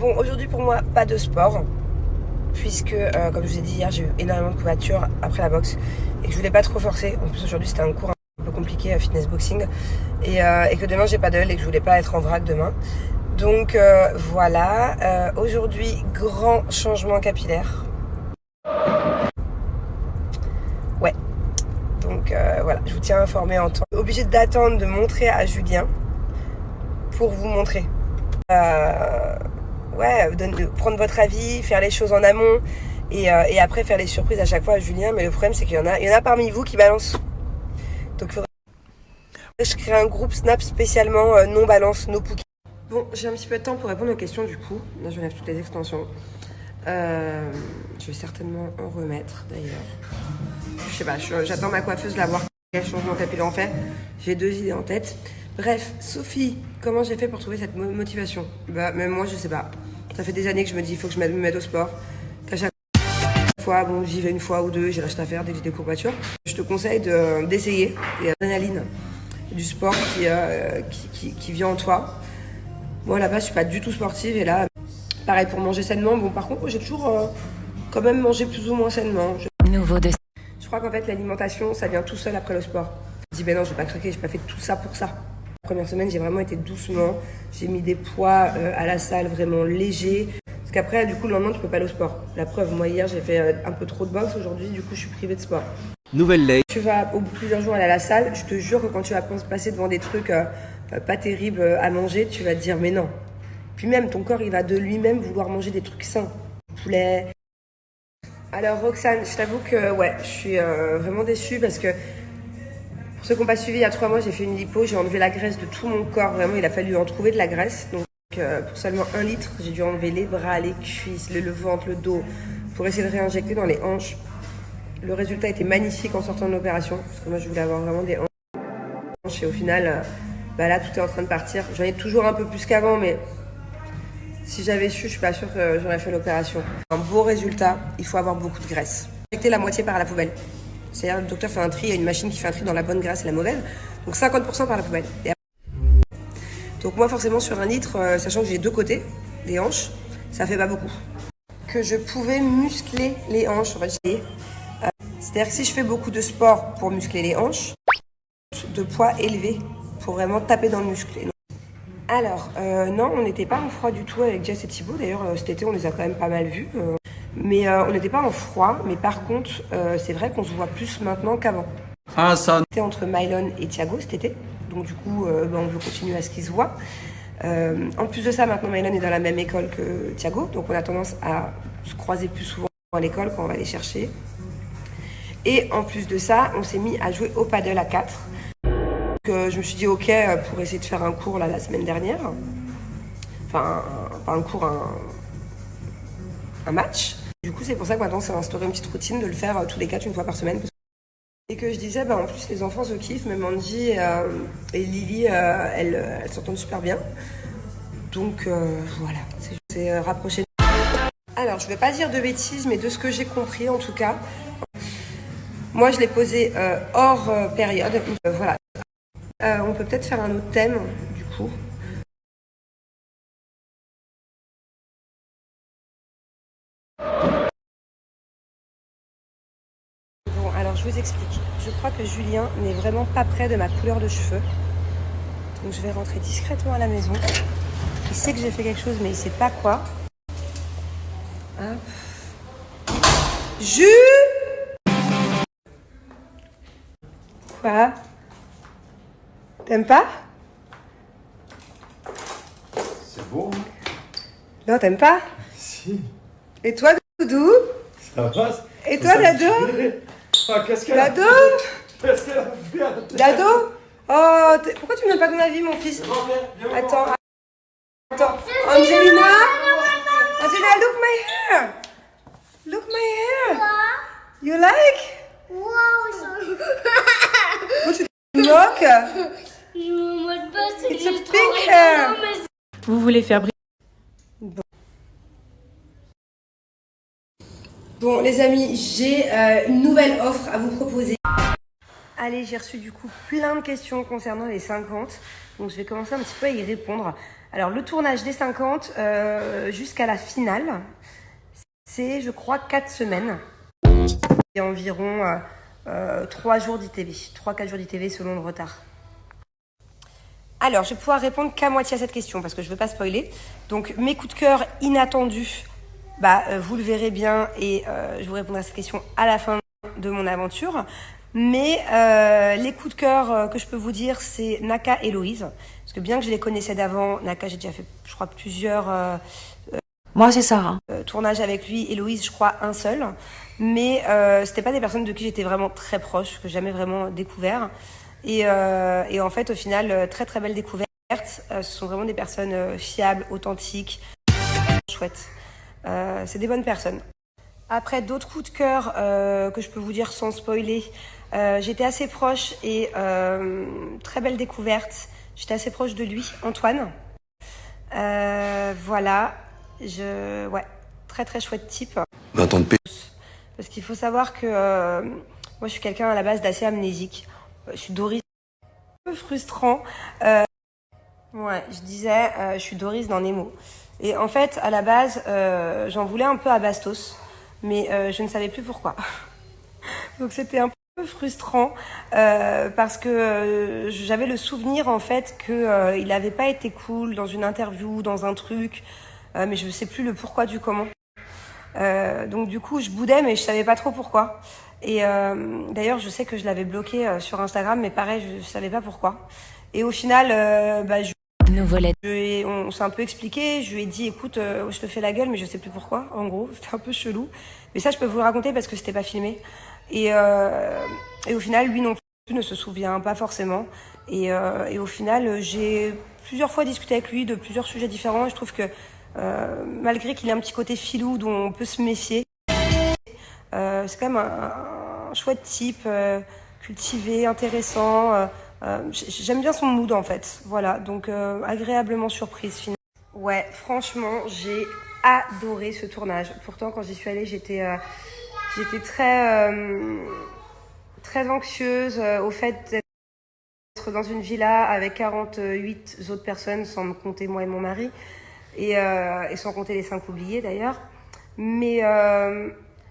Bon, aujourd'hui pour moi, pas de sport. Puisque, comme je vous ai dit hier, j'ai eu énormément de courbatures après la boxe. Et que je voulais pas trop forcer. En plus, aujourd'hui, c'était un cours un peu compliqué, fitness boxing. Et que demain, j'ai paddle et que je voulais pas être en vrac demain. Donc voilà. Aujourd'hui, grand changement capillaire. Ouais. Donc voilà, je vous tiens informé en temps. Obligé d'attendre de montrer à Julien pour vous montrer. Ouais, prendre votre avis, faire les choses en amont et après faire les surprises à chaque fois à Julien. Mais le problème, c'est qu'il y en a parmi vous qui balancent. Donc il faudrait que je crée un groupe Snap spécialement non balance, no pookie. Bon, j'ai un petit peu de temps pour répondre aux questions du coup. Là, je lève toutes les extensions. Je vais certainement en remettre d'ailleurs. Je sais pas, j'attends ma coiffeuse de la voir quel changement capillaire on fait. J'ai 2 idées en tête. Bref, Sophie, comment j'ai fait pour trouver cette motivation? Bah, même moi, je sais pas. Ça fait des années que je me dis, il faut que je me mette au sport. Qu'à chaque fois, bon, j'y vais une fois ou deux, j'ai lâché l'affaire dès que j'ai des courbatures. Je te conseille d'essayer. Il y a l'adrénaline du sport qui vient en toi. Moi, là-bas, je suis pas du tout sportive. Et là, pareil pour manger sainement. Bon, par contre, j'ai toujours quand même mangé plus ou moins sainement. Je crois qu'en fait, l'alimentation, ça vient tout seul après le sport. Je dis, ben non, je vais pas craquer, j'ai pas fait tout ça pour ça. La première semaine, j'ai vraiment été doucement. J'ai mis des poids à la salle vraiment légers. Parce qu'après, du coup, le lendemain, tu peux pas aller au sport. La preuve, moi, hier, j'ai fait un peu trop de boxe. Aujourd'hui, du coup, je suis privée de sport. Nouvelle lait. Tu vas au bout de plusieurs jours aller à la salle. Je te jure que quand tu vas passer devant des trucs pas terribles à manger, tu vas te dire, mais non. Puis même, ton corps, il va de lui-même vouloir manger des trucs sains. Poulet. Alors, Roxane, je t'avoue que, ouais, je suis vraiment déçue parce que pour ceux qui n'ont pas suivi, il y a 3 mois, j'ai fait une lipo, j'ai enlevé la graisse de tout mon corps. Vraiment, il a fallu en trouver de la graisse. Donc, pour seulement 1 litre, j'ai dû enlever les bras, les cuisses, le ventre, le dos, pour essayer de réinjecter dans les hanches. Le résultat était magnifique en sortant de l'opération, parce que moi, je voulais avoir vraiment des hanches. Et au final, là, tout est en train de partir. J'en ai toujours un peu plus qu'avant, mais si j'avais su, je suis pas sûre que j'aurais fait l'opération. Un beau résultat, il faut avoir beaucoup de graisse. Injecter la moitié par la poubelle. C'est-à-dire, le docteur fait un tri, il y a une machine qui fait un tri dans la bonne graisse et la mauvaise. Donc 50% par la poubelle. Donc moi, forcément, sur 1 litre, sachant que j'ai 2 côtés, des hanches, ça fait pas beaucoup. Que je pouvais muscler les hanches, c'est-à-dire que si je fais beaucoup de sport pour muscler les hanches, de poids élevé, pour vraiment taper dans le muscle. Alors, non, on n'était pas en froid du tout avec Jess et Thibaut. D'ailleurs, cet été, on les a quand même pas mal vus. Mais on n'était pas en froid. Mais par contre, c'est vrai qu'on se voit plus maintenant qu'avant. Ah, ça. C'était entre Mylon et Thiago cet été. Donc du coup, on veut continuer à ce qu'ils se voient. En plus de ça, maintenant, Mylon est dans la même école que Thiago. Donc on a tendance à se croiser plus souvent à l'école quand on va les chercher. Et en plus de ça, on s'est mis à jouer au paddle à 4. Je me suis dit ok pour essayer de faire un cours là, la semaine dernière. Enfin, pas un cours, un match. Du coup, c'est pour ça que maintenant, c'est instauré une petite routine de le faire tous les 4, une fois par semaine. Et que je disais, en plus, les enfants se kiffent, même Andy et Lily, elles s'entendent super bien. Donc voilà, c'est rapproché. Alors, je vais pas dire de bêtises, mais de ce que j'ai compris en tout cas, moi, je l'ai posé hors période. Voilà. On peut peut-être faire un autre thème, du coup. Bon, alors je vous explique. Je crois que Julien n'est vraiment pas près de ma couleur de cheveux. Donc je vais rentrer discrètement à la maison. Il sait que j'ai fait quelque chose, mais il sait pas quoi. Hop. Quoi? T'aimes pas? C'est beau, hein? Non, t'aimes pas? Si. Et toi, Doudou? Ça passe. Et toi, Dado? Ah, qu'est-ce qu'elle a Dado? Qu'est-ce qu'elle a fait? Dado? Oh, pourquoi tu me donnes pas ton avis, mon fils? Attends. Angelina? Angelina, look my hair! Look my hair! You like? What you moque? It's a pink hair! Vous voulez faire briller? Bon, les amis, j'ai une nouvelle offre à vous proposer. Allez, j'ai reçu du coup plein de questions concernant les 50. Donc je vais commencer un petit peu à y répondre. Alors le tournage des 50 jusqu'à la finale, c'est je crois 4 semaines. Et environ 3 jours d'ITV, 3-4 jours d'ITV selon le retard. Alors je vais pouvoir répondre qu'à moitié à cette question parce que je ne veux pas spoiler. Donc mes coups de cœur inattendus, vous le verrez bien et je vous répondrai à cette question à la fin de mon aventure. Mais les coups de cœur que je peux vous dire, c'est Naka et Loïse. Parce que bien que je les connaissais d'avant, Naka, j'ai déjà fait, je crois, plusieurs Moi, c'est Sarah. tournages avec lui et Loïse, je crois, un seul. Mais c'était pas des personnes de qui j'étais vraiment très proche, que j'ai jamais vraiment découvert. Et en fait, au final, très très belle découverte. Ce sont vraiment des personnes fiables, authentiques, chouettes. C'est des bonnes personnes. Après, d'autres coups de cœur que je peux vous dire sans spoiler, j'étais assez proche et très belle découverte. J'étais assez proche de lui, Antoine. Voilà, ouais, très très chouette type. 20 ans de paix. Parce qu'il faut savoir que moi je suis quelqu'un à la base d'assez amnésique. Je suis Doris, un peu frustrant. Ouais, je disais, je suis Doris dans Nemo. Et en fait, à la base, j'en voulais un peu à Bastos, mais je ne savais plus pourquoi. Donc c'était un peu frustrant parce que j'avais le souvenir en fait que il n'avait pas été cool dans une interview, dans un truc, mais je ne sais plus le pourquoi du comment. Donc du coup, je boudais, mais je savais pas trop pourquoi. Et d'ailleurs, je sais que je l'avais bloqué sur Instagram, mais pareil, je savais pas pourquoi. Et au final, on s'est un peu expliqué. Je lui ai dit, écoute, je te fais la gueule, mais je sais plus pourquoi. En gros, c'était un peu chelou. Mais ça, je peux vous le raconter parce que c'était pas filmé. Et au final, lui non plus ne se souvient pas forcément. Et au final, j'ai plusieurs fois discuté avec lui de plusieurs sujets différents. Et je trouve que malgré qu'il ait un petit côté filou dont on peut se méfier, c'est quand même un chouette type, cultivé, intéressant. J'aime bien son mood en fait. Voilà, donc agréablement surprise finalement. Ouais, franchement, j'ai adoré ce tournage. Pourtant, quand j'y suis allée, j'étais très très anxieuse au fait d'être dans une villa avec 48 autres personnes, sans me compter moi et mon mari, et sans compter les 5 oubliés d'ailleurs. Mais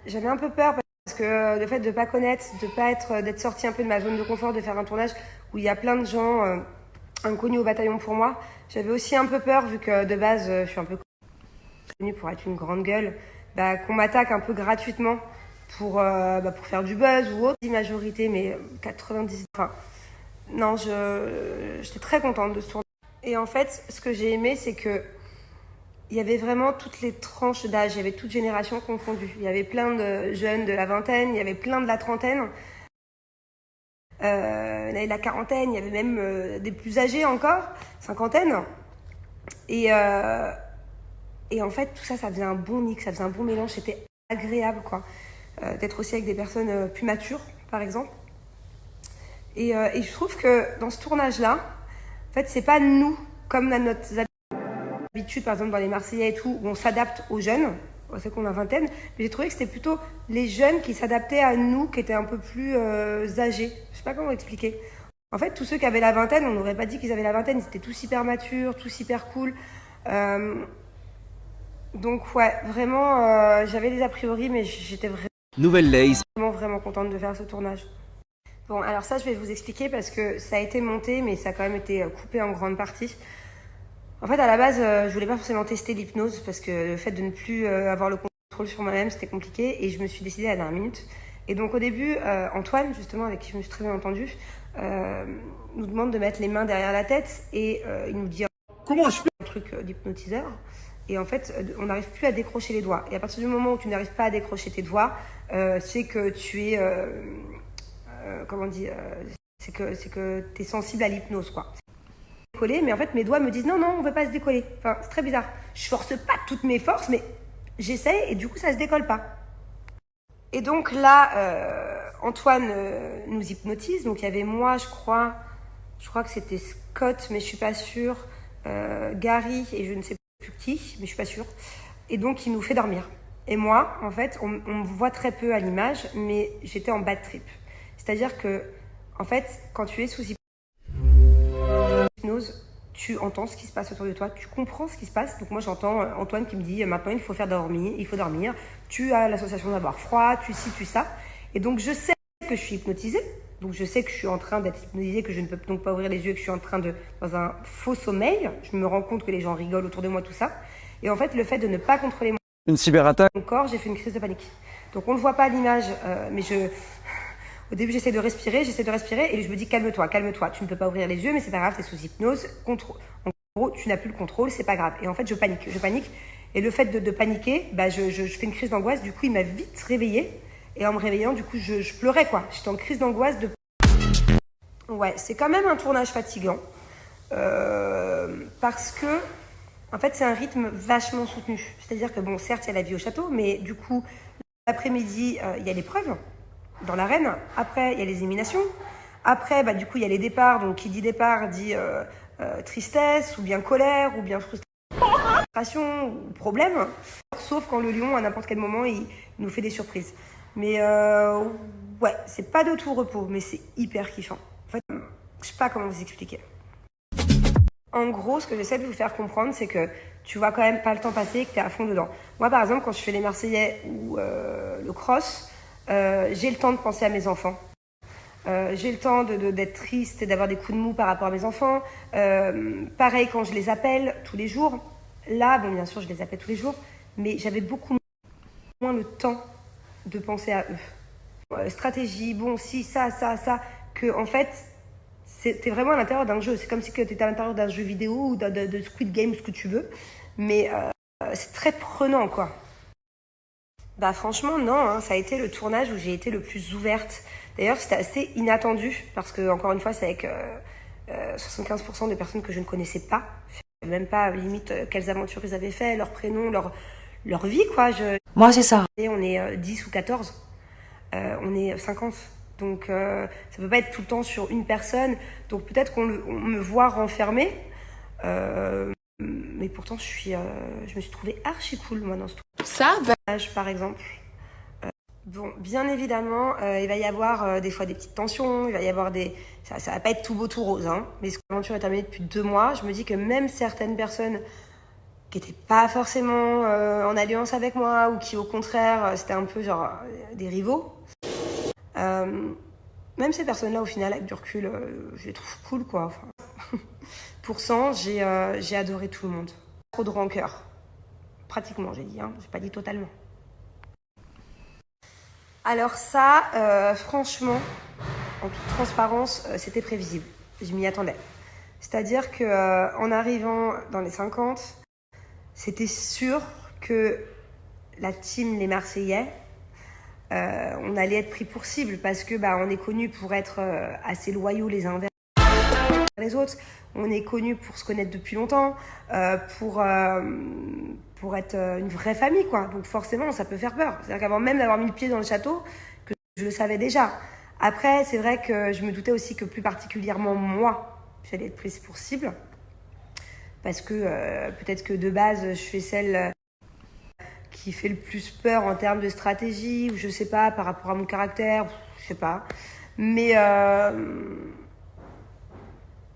j'avais un peu peur parce que le fait de pas connaître, d'être sortie un peu de ma zone de confort, de faire un tournage où il y a plein de gens inconnus au bataillon pour moi, j'avais aussi un peu peur vu que de base je suis un peu connue pour être une grande gueule, qu'on m'attaque un peu gratuitement pour faire du buzz ou autre. Majorité, mais 90. Enfin, non, j'étais très contente de ce tournage. Et en fait, ce que j'ai aimé, c'est que il y avait vraiment toutes les tranches d'âge, il y avait toutes générations confondues. Il y avait plein de jeunes de la vingtaine, il y avait plein de la trentaine, il y avait de la quarantaine, il y avait même des plus âgés encore, cinquantaine. Et en fait, tout ça, ça faisait un bon mix, ça faisait un bon mélange, c'était agréable quoi, d'être aussi avec des personnes plus matures, par exemple. Et je trouve que dans ce tournage-là, en fait, c'est pas nous, comme à notre habitude, par exemple dans les Marseillais et tout, où on s'adapte aux jeunes, c'est qu'on a vingtaine, mais j'ai trouvé que c'était plutôt les jeunes qui s'adaptaient à nous, qui étaient un peu plus âgés. Je sais pas comment expliquer. En fait, tous ceux qui avaient la vingtaine, on n'aurait pas dit qu'ils avaient la vingtaine, ils étaient tous hyper matures, tous hyper cool. Donc ouais, vraiment, j'avais des a priori, mais j'étais vraiment contente de faire ce tournage. Bon, alors ça, je vais vous expliquer parce que ça a été monté, mais ça a quand même été coupé en grande partie. En fait, à la base, je voulais pas forcément tester l'hypnose parce que le fait de ne plus avoir le contrôle sur moi-même, c'était compliqué et je me suis décidée à la dernière minute. Et donc au début, Antoine, justement, avec qui je me suis très bien entendue, nous demande de mettre les mains derrière la tête et il nous dit comment je fais un truc d'hypnotiseur. Et en fait, on n'arrive plus à décrocher les doigts. Et à partir du moment où tu n'arrives pas à décrocher tes doigts, c'est que tu es, c'est que tu es sensible à l'hypnose, quoi. Décoller, mais en fait mes doigts me disent non, on veut pas se décoller. Enfin, c'est très bizarre. Je force pas toutes mes forces, mais j'essaie et du coup ça se décolle pas. Et donc là, Antoine nous hypnotise. Donc il y avait moi, je crois que c'était Scott, mais je suis pas sûre, Gary et je ne sais plus qui, mais je suis pas sûre. Et donc il nous fait dormir. Et moi, en fait, on me voit très peu à l'image, mais j'étais en bad trip. C'est-à-dire que, en fait, quand tu es sous hypnose, tu entends ce qui se passe autour de toi, tu comprends ce qui se passe. Donc moi j'entends Antoine qui me dit maintenant il faut dormir, tu as l'association d'avoir froid, tu ci, tu ça. Et donc je sais que je suis hypnotisée, donc je sais que je suis en train d'être hypnotisée, que je ne peux donc pas ouvrir les yeux, que je suis en train dans un faux sommeil. Je me rends compte que les gens rigolent autour de moi, tout ça. Et en fait le fait de ne pas contrôler Une cyberattaque. mon corps, j'ai fait une crise de panique. Donc on ne voit pas à l'image, mais au début j'essaie de respirer et je me dis calme-toi, tu ne peux pas ouvrir les yeux, mais c'est pas grave, t'es sous hypnose, en gros tu n'as plus le contrôle, c'est pas grave. Et en fait je panique. Et le fait de paniquer, je fais une crise d'angoisse, du coup il m'a vite réveillée. Et en me réveillant, du coup je pleurais quoi. J'étais en crise d'angoisse Ouais, c'est quand même un tournage fatigant. Parce que en fait c'est un rythme vachement soutenu. C'est-à-dire que bon, certes il y a la vie au château, mais du coup l'après-midi il y a l'épreuve dans l'arène. Après il y a les éliminations. Après du coup il y a les départs. Donc qui dit départ dit tristesse ou bien colère ou bien frustration ou problème. Sauf quand le lion à n'importe quel moment il nous fait des surprises. Mais ouais, c'est pas de tout repos, mais c'est hyper kiffant. En fait, je sais pas comment vous expliquer. En gros, ce que j'essaie de vous faire comprendre, c'est que tu vois quand même pas le temps passer et que t'es à fond dedans. Moi, par exemple, quand je fais les Marseillais ou le cross, j'ai le temps de penser à mes enfants. J'ai le temps d'être triste et d'avoir des coups de mou par rapport à mes enfants. Pareil quand je les appelle tous les jours. Là, bon, bien sûr, je les appelle tous les jours, mais j'avais beaucoup moins le temps de penser à eux. Stratégie, bon, si, ça, que en fait, t'es vraiment à l'intérieur d'un jeu. C'est comme si tu étais à l'intérieur d'un jeu vidéo ou de Squid Game, ce que tu veux. Mais c'est très prenant, quoi. Franchement, non, hein, ça a été le tournage où j'ai été le plus ouverte. D'ailleurs, c'était assez inattendu, parce que, encore une fois, c'est avec 75% de personnes que je ne connaissais pas. Je ne savais même pas, limite, quelles aventures ils avaient fait, leur prénom, leur vie, quoi. Moi, c'est Sarah. Et on est 10 ou 14. On est 50. Donc, ça peut pas être tout le temps sur une personne. Donc, peut-être qu'on me voit renfermée. Mais pourtant, je me suis trouvée archi cool, moi, dans ce tournage, par exemple. Bon, bien évidemment, il va y avoir des fois des petites tensions. Il va y avoir ça va pas être tout beau, tout rose, hein. Mais l'aventure est terminée depuis 2 mois. Je me dis que même certaines personnes qui n'étaient pas forcément en alliance avec moi ou qui au contraire c'était un peu genre des rivaux. Même ces personnes-là au final avec du recul, je les trouve cool quoi. Enfin, pour 100, j'ai adoré tout le monde. Trop de rancœur. Pratiquement j'ai dit, hein. J'ai pas dit totalement. Alors ça, franchement, en toute transparence, c'était prévisible. Je m'y attendais. C'est-à-dire que en arrivant dans les 50, c'était sûr que la team Les Marseillais, on allait être pris pour cible parce que on est connus pour être assez loyaux les uns envers les autres. On est connus pour se connaître depuis longtemps, pour être une vraie famille, quoi. Donc forcément, ça peut faire peur. C'est-à-dire qu'avant même d'avoir mis le pied dans le château, que je le savais déjà. Après, c'est vrai que je me doutais aussi que plus particulièrement moi, j'allais être prise pour cible. Parce que peut-être que de base, je fais celle qui fait le plus peur en termes de stratégie, ou je sais pas, par rapport à mon caractère, je sais pas. Mais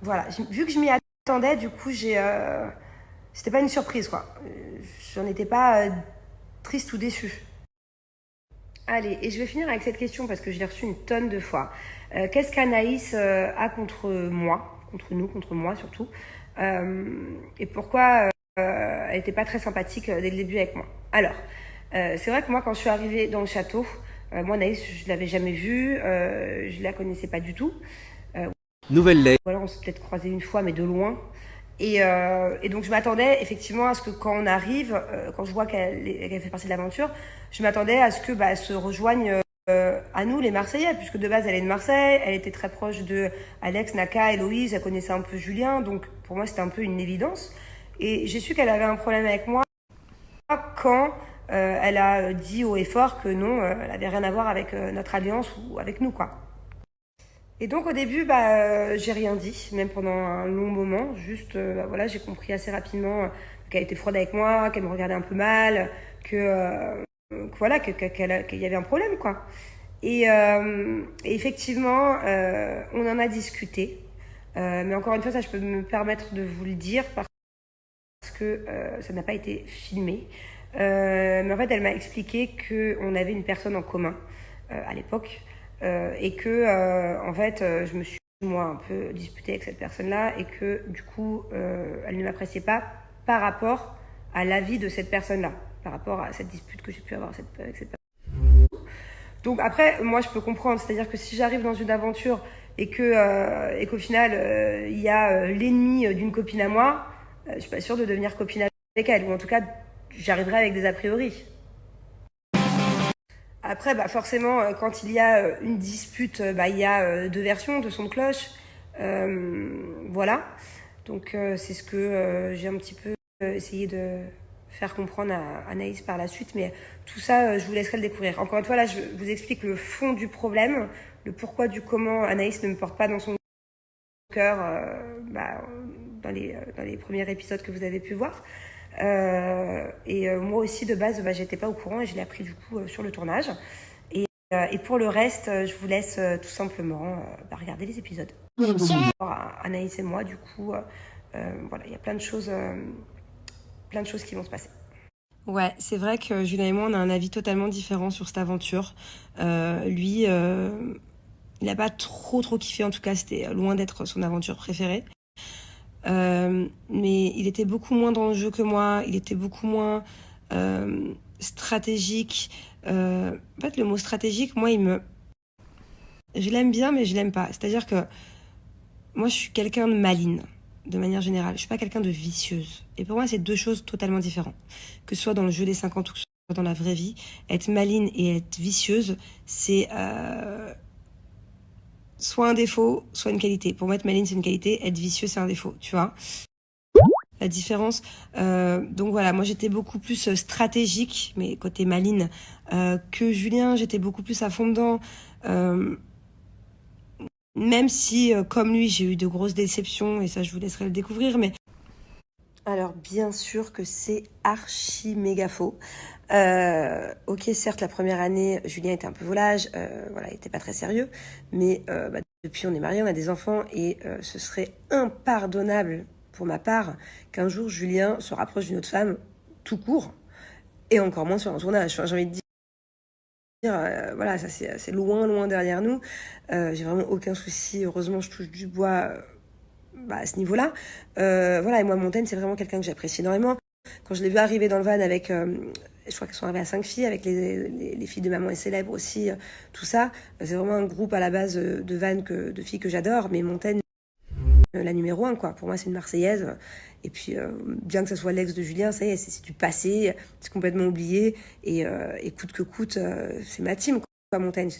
voilà, vu que je m'y attendais, du coup, c'était pas une surprise, quoi. J'en étais pas triste ou déçue. Allez, et je vais finir avec cette question parce que je l'ai reçue une tonne de fois. Qu'est-ce qu'Anaïs a contre moi, contre nous, contre moi surtout, et pourquoi elle n'était pas très sympathique dès le début avec moi. Alors, c'est vrai que moi, quand je suis arrivée dans le château, moi, Anaïs, je l'avais jamais vue, je la connaissais pas du tout. Nouvelle lettre. Voilà, on s'est peut-être croisés une fois, mais de loin. Et donc, je m'attendais effectivement à ce que quand on arrive, quand je vois qu'elle fait partie de l'aventure, je m'attendais à ce que elle se rejoigne à nous, les Marseillais, puisque de base, elle est de Marseille, elle était très proche de Alex, Naka, Héloïse, elle connaissait un peu Julien, donc pour moi, c'était un peu une évidence. Et j'ai su qu'elle avait un problème avec moi quand elle a dit haut et fort que non, elle avait rien à voir avec notre alliance ou avec nous, quoi. Et donc au début, j'ai rien dit, même pendant un long moment. Juste, voilà, j'ai compris assez rapidement qu'elle était froide avec moi, qu'elle me regardait un peu mal, voilà, qu'il y avait un problème, quoi. Et effectivement, on en a discuté. Mais encore une fois, ça, je peux me permettre de vous le dire parce que ça n'a pas été filmé. Mais en fait, elle m'a expliqué qu'on avait une personne en commun à l'époque et que, en fait, je me suis moi un peu disputée avec cette personne-là et que du coup, elle ne m'appréciait pas par rapport à l'avis de cette personne-là, par rapport à cette dispute que j'ai pu avoir avec cette personne. Donc après, moi, je peux comprendre, c'est-à-dire que si j'arrive dans une aventure et qu'au final, il y a l'ennemi d'une copine à moi, je suis pas sûre de devenir copine avec elle, ou en tout cas, j'arriverai avec des a priori. Après, forcément, quand il y a une dispute, il y a deux versions de son de cloche. Voilà. Donc, c'est ce que j'ai un petit peu essayé de faire comprendre à Anaïs par la suite. Mais tout ça, je vous laisserai le découvrir. Encore une fois, là, je vous explique le fond du problème, le pourquoi du comment Anaïs ne me porte pas dans son cœur dans les premiers épisodes que vous avez pu voir. Moi aussi, de base, j'étais pas au courant et je l'ai appris du coup sur le tournage. Et pour le reste, je vous laisse tout simplement regarder les épisodes. Anaïs et moi, du coup, voilà, il y a plein de choses qui vont se passer. Ouais, c'est vrai que Julien et moi, on a un avis totalement différent sur cette aventure. Lui, il n'a pas trop kiffé, en tout cas, c'était loin d'être son aventure préférée. Mais il était beaucoup moins dans le jeu que moi, il était beaucoup moins stratégique. En fait, le mot stratégique, moi, je l'aime bien, mais je l'aime pas. C'est-à-dire que moi, je suis quelqu'un de maligne, de manière générale. Je suis pas quelqu'un de vicieuse. Et pour moi, c'est deux choses totalement différentes. Que ce soit dans le jeu des 50 ou que ce soit dans la vraie vie, être maligne et être vicieuse, c'est soit un défaut, soit une qualité. Pour moi, être maligne, c'est une qualité. Être vicieux, c'est un défaut, tu vois. La différence. Donc voilà, moi, j'étais beaucoup plus stratégique, mais côté maligne, que Julien. J'étais beaucoup plus à fond dedans. Même si, comme lui, j'ai eu de grosses déceptions, et ça, je vous laisserai le découvrir, mais... Alors, bien sûr que c'est archi méga faux. Ok, certes, la première année, Julien était un peu volage, voilà, il était pas très sérieux, mais depuis, on est mariés, on a des enfants, et ce serait impardonnable, pour ma part, qu'un jour, Julien se rapproche d'une autre femme, tout court, et encore moins sur un tournage. Enfin, j'ai envie de dire, voilà, ça c'est loin derrière nous. J'ai vraiment aucun souci. Heureusement, je touche du bois à ce niveau-là. Voilà, et moi, Montaigne, c'est vraiment quelqu'un que j'apprécie énormément. Quand je l'ai vu arriver dans le van avec, je crois qu'elles sont arrivées à 5 filles, avec les filles de Maman est célèbre aussi, tout ça. C'est vraiment un groupe à la base de van, de filles que j'adore, mais Montaigne, la numéro 1, quoi. Pour moi, c'est une Marseillaise. Et puis, bien que ça soit l'ex de Julien, ça y est, c'est du passé, c'est complètement oublié. Et coûte que coûte, c'est ma team, quoi, Montaigne.